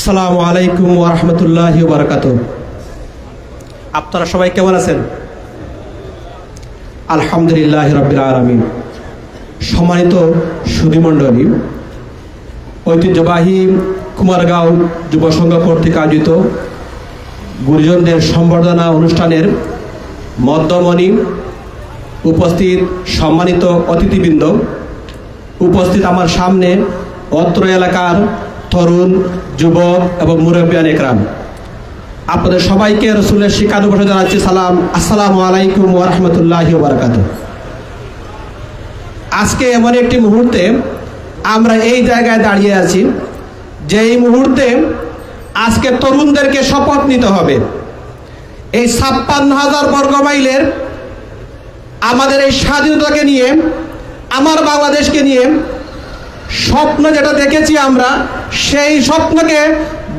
আসসালামু আলাইকুম ওয়া রাহমাতুল্লাহি ওয়া বারাকাতুহু। আপনারা সবাই কেমন আছেন? আলহামদুলিল্লাহি রাব্বিল আলামিন। সম্মানিত সুধীমণ্ডলী, ঐতিহ্যবাহী কুমারগাঁও যুব সংঘ কর্তৃক আয়োজিত গুরুজনদের সম্বর্ধনা অনুষ্ঠানের মধ্যমণি, উপস্থিত সম্মানিত অতিথিবৃন্দ, উপস্থিত আমার সামনে অত্র এলাকার তরুণ, যুবক এবং মুরব্বিয়ান একরাম, আপনাদের সবাইকে রাসূলের শিক্ষানুবর্ষ জানাচ্ছি সালাম। আসসালামু আলাইকুম ওয়া রাহমাতুল্লাহি ওয়া বারাকাতুহু। আজকে এমন একটি মুহূর্তে আমরা এই জায়গায় দাঁড়িয়ে আছি, যেই মুহূর্তে আজকে তরুণদেরকে শপথ নিতে হবে। এই ৫৬,০০০ বর্গ মাইলের আমাদের এই স্বাধীনতাকে নিয়ে, আমার বাংলাদেশকে নিয়ে স্বপ্ন যেটা দেখেছি আমরা, সেই স্বপ্নকে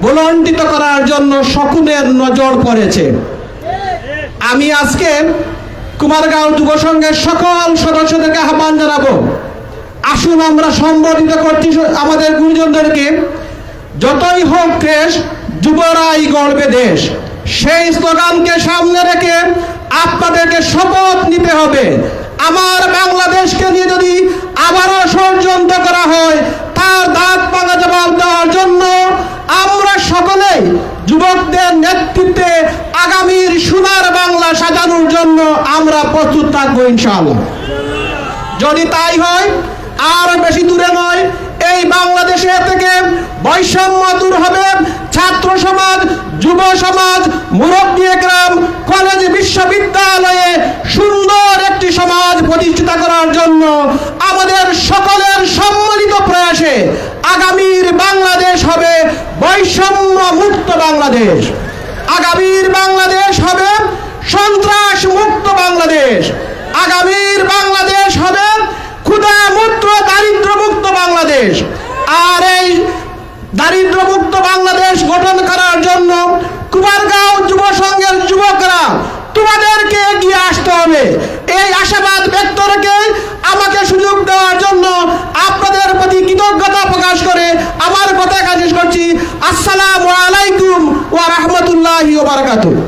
বুলন্ডিত করার জন্য সকলের নজর পড়েছে। আমি আজকে কুমারগাঁও যুব সংঘের সকল সদস্যদেরকে আহ্বান জানাবো, আসুন আমরা সম্বোধিত করছি আমাদের গুরুজনদেরকে, যতই হোক দেশ, যুবরাই গড়বে দেশ। সেই স্লোগানকে সামনে রেখে আপনাদেরকে শপথ নিতে হবে। আমার বাংলাদেশকে নিয়ে যদি আবারও ষড়যন্ত্র করা হয়, তার দাঁত ভাঙা জবাব দেওয়ার জন্য আমরা সকলেই যুবকদের নেতৃত্বে আগামীর সোনার বাংলা সাজানোর জন্য আমরা প্রস্তুত থাকবো ইনশাআল্লাহ। যদি তাই হয়, আর বেশি দূরে নয়, এই বাংলাদেশে থেকে বৈষম্য দূর হবে। ছাত্র সমাজ, যুব সমাজ, মুরব্বী একরাম, কলেজ, বিশ্ববিদ্যালয়ে সুন্দর একটি সমাজ প্রতিষ্ঠা করার জন্য আমাদের সকলের সম্মিলিত প্রয়াসে আগামীর বাংলাদেশ হবে বৈষম্য মুক্ত বাংলাদেশ। আগামীর বাংলাদেশ হবে সন্ত্রাস মুক্ত বাংলাদেশ। আগামীর বাংলাদেশ হবে ক্ষুধা মুক্ত, দারিদ্র মুক্ত বাংলাদেশ। আর এই দারিদ্র মুক্ত বাংলাদেশ গঠন করার জন্য কুমারগাঁও যুব সংঘের যুবকরা তোমাদেরকে এগিয়ে আসতে হবে। এই আশাবাদ ব্যক্ত রেখে আমাকে সুযোগ দেওয়ার জন্য আপনাদের প্রতি কৃতজ্ঞতা প্রকাশ করে আমার কথা শেষ করছি। আসসালামু আলাইকুম ওয়া রাহমাতুল্লাহি ওয়া বারাকাতুহু।